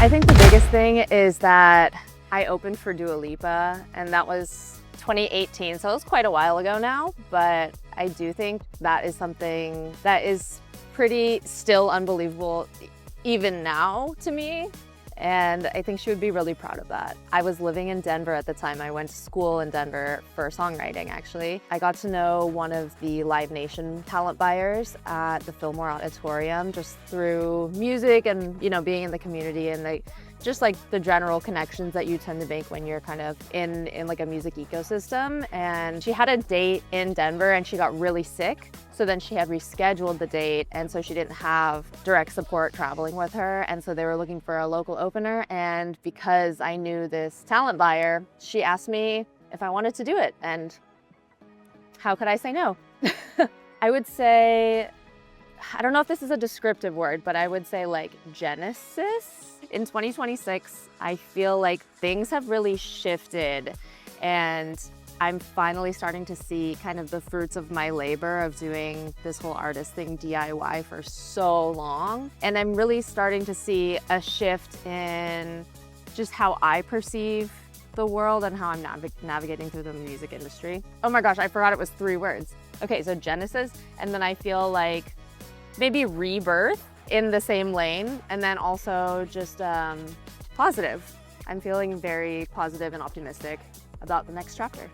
I think the biggest thing is that I opened for Dua Lipa, and that was 2018, so it was quite a while ago now, but I do think that is something that is pretty still unbelievable even now to me, and I think she would be really proud of that. I was living in Denver at the time. I went to school in Denver for songwriting, actually. I got to know one of the Live Nation talent buyers at the Gilmore Auditorium just through music and, you know, being in the community and just like the general connections that you tend to make when you're kind of in like a music ecosystem. And she had a date in Denver and she got really sick. So then she had rescheduled the date, and so she didn't have direct support traveling with her. And so they were looking for a local opener. And because I knew this talent buyer, she asked me if I wanted to do it. And how could I say no? I would say, I don't know if this is a descriptive word, but I would say like Genesis. In 2026, I feel like things have really shifted, and I'm finally starting to see kind of the fruits of my labor of doing this whole artist thing DIY for so long. And I'm really starting to see a shift in just how I perceive the world and how I'm navigating through the music industry. Oh my gosh, I forgot it was 3 words. Okay, so Genesis, and then I feel like maybe rebirth in the same lane, and then also just positive. I'm feeling very positive and optimistic about the next chapter.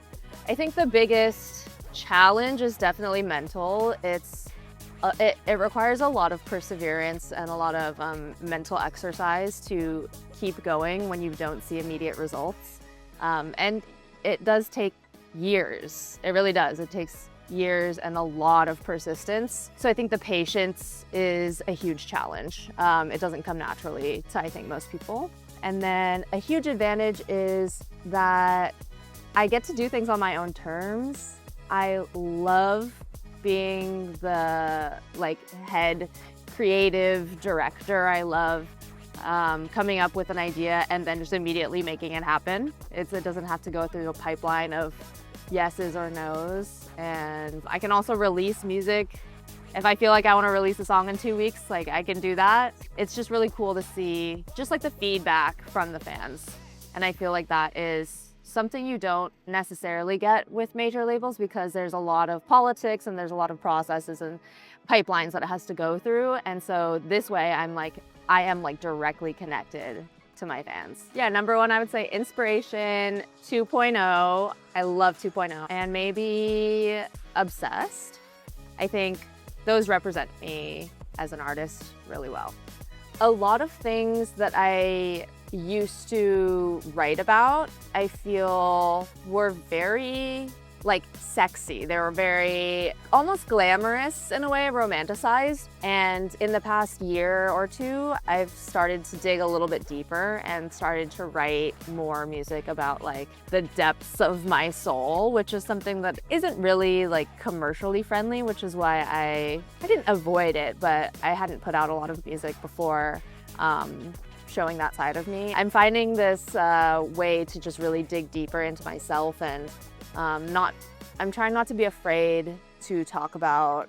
I think the biggest challenge is definitely mental. It requires a lot of perseverance and a lot of mental exercise to keep going when you don't see immediate results. And it does take years. It really does. It takes years and a lot of persistence. So I think the patience is a huge challenge. It doesn't come naturally to, I think, most people. And then a huge advantage is that I get to do things on my own terms. I love being the head creative director. I love coming up with an idea and then just immediately making it happen. It doesn't have to go through a pipeline of yeses or nos. And I can also release music. If I feel like I want to release a song in 2 weeks, like I can do that. It's just really cool to see just like the feedback from the fans. And I feel like that is something you don't necessarily get with major labels because there's a lot of politics and there's a lot of processes and pipelines that it has to go through. And so this way I am directly connected to my fans. Yeah, number 1, I would say inspiration, 2.0. I love 2.0. And maybe obsessed. I think those represent me as an artist really well. A lot of things that I used to write about, I feel were very sexy. They were very almost glamorous in a way, romanticized. And in the past year or 2, I've started to dig a little bit deeper and started to write more music about the depths of my soul, which is something that isn't really commercially friendly, which is why I didn't avoid it, but I hadn't put out a lot of music before showing that side of me. I'm finding this way to just really dig deeper into myself, and I'm trying not to be afraid to talk about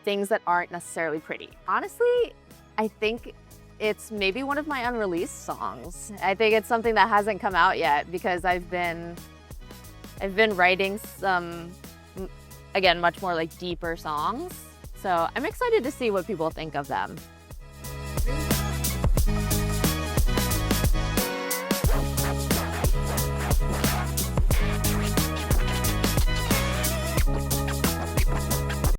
things that aren't necessarily pretty. Honestly, I think it's maybe one of my unreleased songs. I think it's something that hasn't come out yet because I've been writing some, again, much more deeper songs. So I'm excited to see what people think of them.